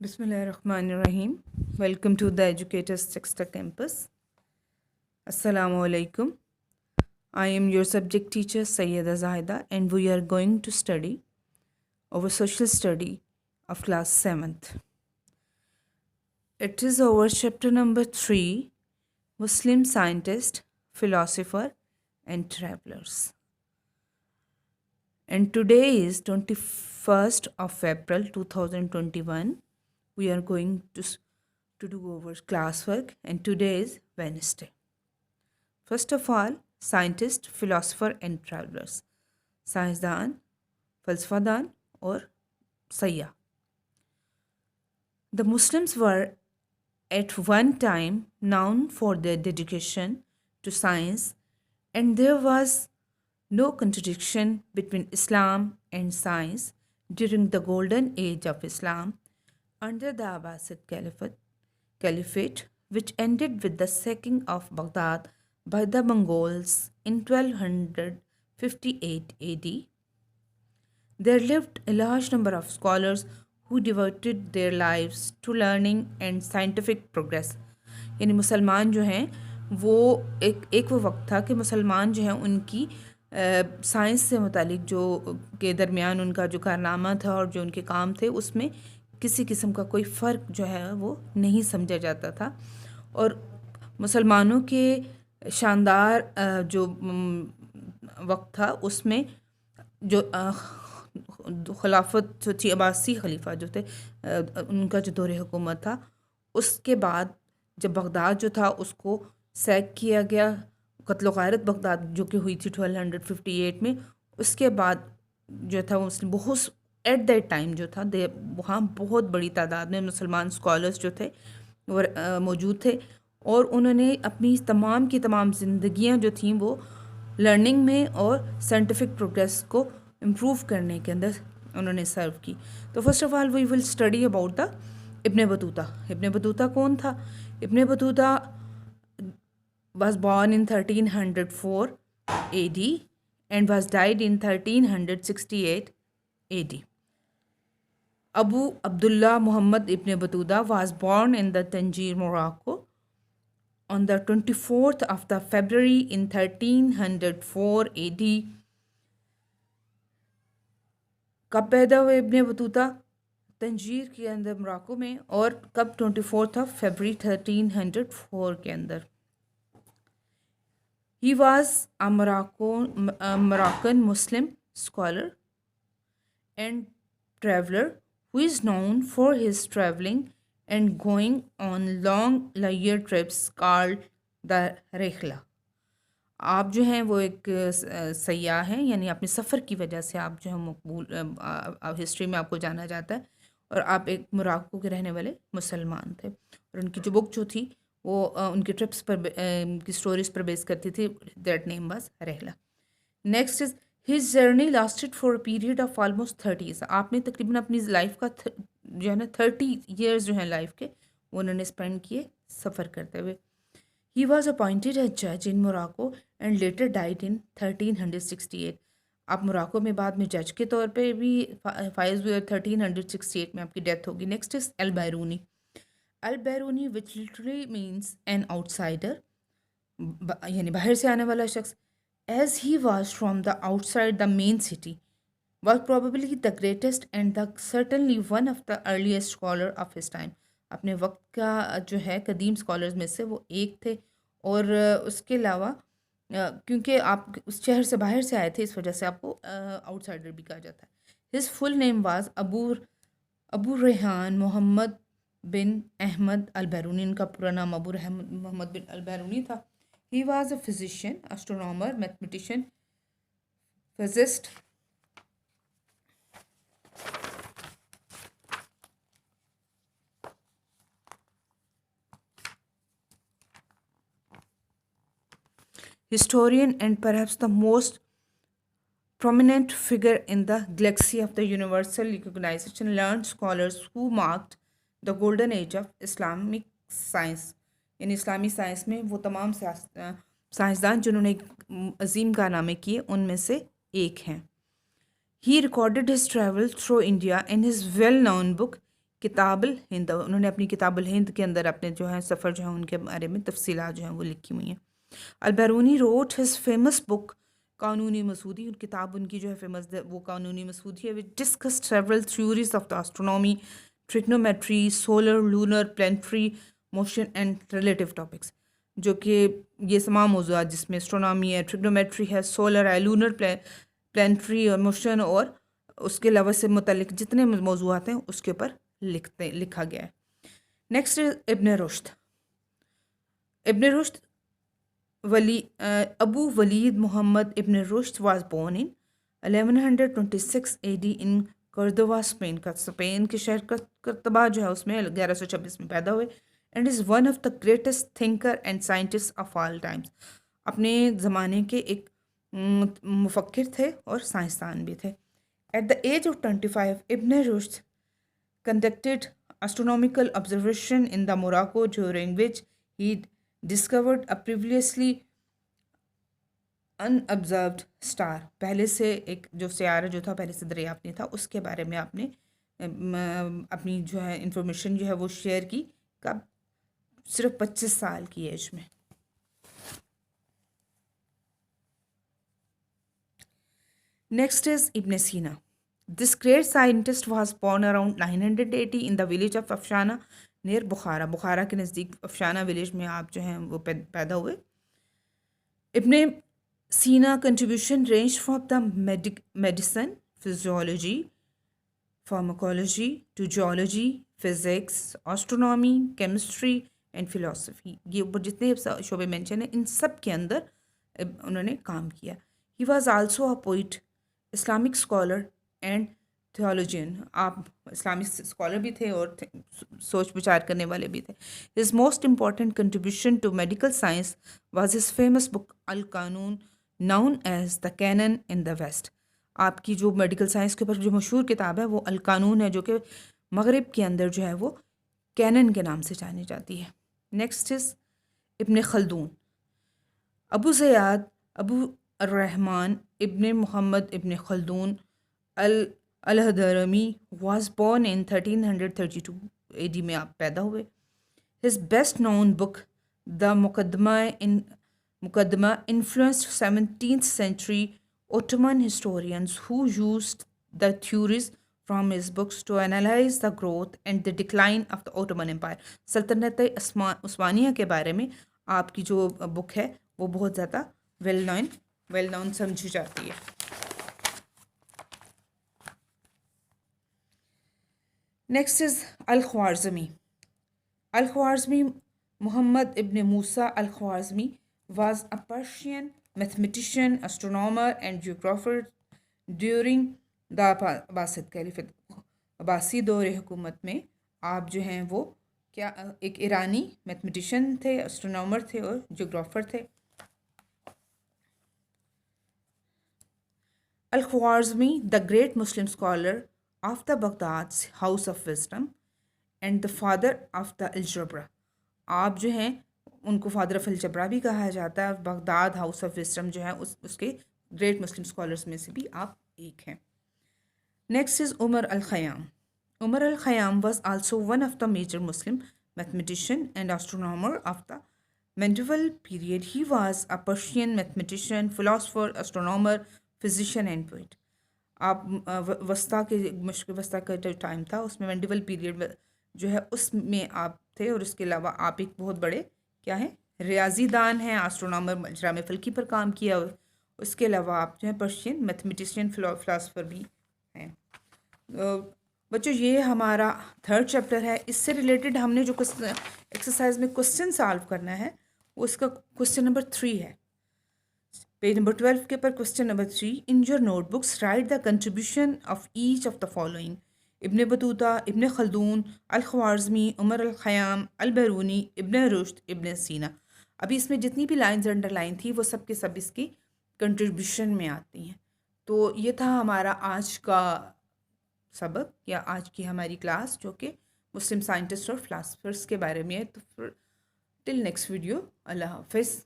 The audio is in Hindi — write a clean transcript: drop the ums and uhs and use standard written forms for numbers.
Bismillahirrahmanirrahim. Welcome to the Educators Texta Campus. Assalamu alaikum. I am your subject teacher Sayyida Zahida and we are going to study our social study of class 7th. It is our chapter number 3, Muslim scientist, philosopher and travelers. And today is 21st of April 2021. We are going to do our classwork and today is Wednesday. First of all, scientist, philosopher and travelers. साइंसदान, फलसफादान और सयाह. The Muslims were at one time known for their dedication to science, and there was no contradiction between Islam and science during the golden age of Islam under the Abbasid Caliphate, which ended with the sacking of Baghdad by the Mongols in 1258 AD. There lived a large number of scholars who devoted their lives to learning and scientific progress. यानी मुसलमान जो हैं वो एक वो वक्त था कि मुसलमान जो हैं उनकी साइंस से मुतालिक जो के दरमियान उनका जो कारनामा था और जो उनके काम थे उसमें किसी किस्म का कोई फ़र्क जो है वो नहीं समझा जाता था. और मुसलमानों के शानदार जो वक्त था उसमें जो खिलाफत जो थी अब्बासी खलीफा जो थे उनका जो दौर हुकूमत था उसके बाद जब बगदाद जो था उसको सैक किया गया, कत्ल गारत बगदाद जो कि हुई थी 1258 में, उसके बाद जो था मुस्लिम बहुत एट दैट टाइम जो था वहाँ बहुत बड़ी तादाद में मुसलमान स्कॉलर्स जो थे वो मौजूद थे और उन्होंने अपनी तमाम की तमाम ज़िंदगियाँ जो थीं वो लर्निंग में और साइंटिफिक प्रोग्रेस को इम्प्रूव करने के अंदर उन्होंने सर्व की. तो first of all we will study about the Ibn Battuta. Ibn Battuta कौन था? Ibn Battuta was born in 1304 AD and was died in 1368 AD. Abu Abdullah Muhammad ibn Battuta was born in the Tangier, Morocco on the 24th of the February in 1304 AD. कब पैदा हुए इब्न बतूता? तंजीर के अंदर मोरक्को में. और कब? 24th of February 1304 के अंदर. He was a Moroccan Muslim scholar and traveler who is known for his traveling and going on long leisure trips called the Rihla. आप जो हैं वो एक सयाह हैं, यानी अपने सफ़र की वजह से आप जो है मकबूल हिस्ट्री में आपको जाना जाता है और आप एक मोरक्को के रहने वाले मुसलमान थे. और उनकी जो बुक जो थी वो उनकी ट्रिप्स पर की स्टोरीज पर बेस करती थी. दैट नेम वाज रहला. Next is his journey lasted for a period of almost 30. आपने तकरीबन अपनी लाइफ का जो है ना 30 ईयर्स जो है लाइफ के वो उन्होंने स्पेंड किए सफ़र करते हुए. He was appointed a judge in Morocco and later died in 1368. आप मोरक्को में बाद में जज के तौर पे भी फाइज हुए. 1368 में आपकी डेथ होगी. Next is all Biruni. Al Biruni which literally means an outsider, यानी बाहर से आने वाला शख्स. As he was from the outside the main city, was probably the greatest and the certainly one of the earliest scholar of his time. अपने वक्त का जो है कदीम स्कॉलर्स में से वो एक थे. और उसके अलावा क्योंकि आप उस शहर से बाहर से आए थे इस वजह से आपको आउटसाइडर भी कहा जाता है. His full name was Abu Rehan Mohammad bin Ahmad Al Biruni. इनका पूरा नाम अबू रेहान मोहम्मद बिन अल बैरूनी था. He was a physician, astronomer, mathematician, physicist, historian and perhaps the most prominent figure in the galaxy of the universal recognized and learned scholars who marked the golden age of Islamic science. यानी इस्लामी साइंस में वो तमाम साइंसदान जिन्होंने अजीम कारनामे किए उनमें से एक हैं. He recorded his travel through India in his well-known book किताबुल Hind, उन्होंने अपनी किताबुल हिंद के अंदर अपने जो है सफ़र जो है उनके बारे में तफसीलात जो हैं वो लिखी हुई हैं। अल-बैरूनी रोट हिज फेमस बुक कानूनी मसूदी, किताब उनकी जो है फेमस वो कानूनी मसूदी है, which discuss several theories of the astronomy, trigonometry, solar, lunar, planetary motion and relative topics, जो कि ये तमाम मौज़ूआत जिसमें एस्ट्रोनॉमी है, ट्रिग्नोमेट्री है, सोलर है, लूनर प्लानिटरी और मोशन और उसके अलावा से मुतल्लिक जितने मौज़ूआत हैं उसके ऊपर लिखा गया है। Next ibn Rushd. Ibn Rushd Abu Walid Muhammad ibn Rushd was born in 1126 AD in Cordoba, Spain का स्पेन के शहर कर्तबा जो है उसमें 1126 में पैदा हुए, and is one of the greatest thinker and scientist of all times. अपने ज़माने के एक मुफक्किर थे और साइंसदान भी थे। At the age of 25 Ibn Rushd conducted astronomical observation in the Morocco, during which he discovered a previously unobserved star। पहले से एक जो सियारा जो था पहले से दरियाफ्त नहीं था, उसके बारे में आपने अपनी जो है इंफॉर्मेशन जो है वो शेयर की, कब? सिर्फ 25 साल की एज में। नेक्स्ट इज इब्न सीना। This great scientist was born around 980 in the village of Afshana near Bukhara। बुखारा के नज़दीक अफशाना विलेज में आप जो हैं वो पैदा हुए। इब्न सीना contribution ranged from the medicine, physiology, pharmacology to geology, physics, astronomy, chemistry and philosophy। ये ऊपर जितने शोबे मेंशन हैं इन सब के अंदर उन्होंने काम किया। He was also a poet, Islamic scholar and theologian. आप इस्लामिक स्कॉलर भी थे और सोच विचार करने वाले भी थे। His most important contribution to medical science was his famous book Al Qanun, known as the canon in the west. आपकी जो मेडिकल साइंस के ऊपर जो मशहूर किताब है वो अल कानून है, जो कि मगरिब के अंदर जो है वो कैनन के नाम से जानी जाती है। Next is Ibn Khaldun. Abu Zayd Abu Ar Rahman Ibn Mohammad Ibn Khaldun Al Hadrami was born in 1332 AD में आप पैदा हुए। His best known book The Muqaddimah influenced 17th century Ottoman historians who used the theories from his books to analyze the growth and the decline of the Ottoman Empire। सल्तनत उस्मानिया के बारे में आपकी जो बुक है वो बहुत ज़्यादा वेल नोन समझी जाती है। Next is Al-Khwarizmi. Al-Khwarizmi Muhammad ibn Musa Al-Khwarizmi was a Persian mathematician, astronomer and geographer during the Abbasid Caliphate। Abbasi दौर हुकूमत में आप जो हैं वो क्या एक ईरानी मैथमेटिशियन थे, एस्ट्रोनॉमर थे और जियोग्राफर थे। Al-Khwarizmi, the great Muslim scholar of the Baghdad's House of Wisdom and the father of the algebra। आप जो हैं उनको फादर ऑफ अलजबरा भी कहा जाता है। बगदाद हाउस ऑफ विस्डम जो है उसके ग्रेट मुस्लिम स्कॉलर्स में से भी आप एक हैं। Next is Omar Al Khayyam. Omar Al Khayyam was also one of the major Muslim mathematician and astronomer of the medieval period। He was a Persian mathematician, philosopher, astronomer, physician and poet। आप वस्ता के मुश्क वस्ता का जो टाइम था उसमें मेडिवल पीरियड जो है उसमें आप थे, और उसके अलावा आप एक बहुत बड़े क्या हैं रियाजीदान हैं, एस्ट्रोनॉमर, मजराम फ़ल्की पर काम किया। उसके अलावा आप जो है पर्शियन मैथमेटिशियन फिलासफर भी हैं। बच्चों ये हमारा 3rd चैप्टर है। इससे रिलेटेड हमने जो एक्सरसाइज में क्वेश्चन सॉल्व करना है वो इसका क्वेश्चन नंबर 3 है। पेज नंबर 12 के पर question number 3, in your notebooks write the contribution of each of the following. Ibn Battuta, Ibn Khaldun, Al Khwarizmi, Umar Al Khayyam, Al Biruni, Ibn Rushd, Ibn Sina. अभी इसमें जितनी भी लाइंस अंडरलाइन थी वो सब के सब इसकी कंट्रीब्यूशन में आती हैं। तो ये था हमारा आज का सबक या आज की हमारी क्लास, जो कि मुस्लिम साइंटिस्ट और फिलासफर्स के बारे में है। तो फिर टिल नेक्स्ट वीडियो, अल्लाह हाफ़िज़।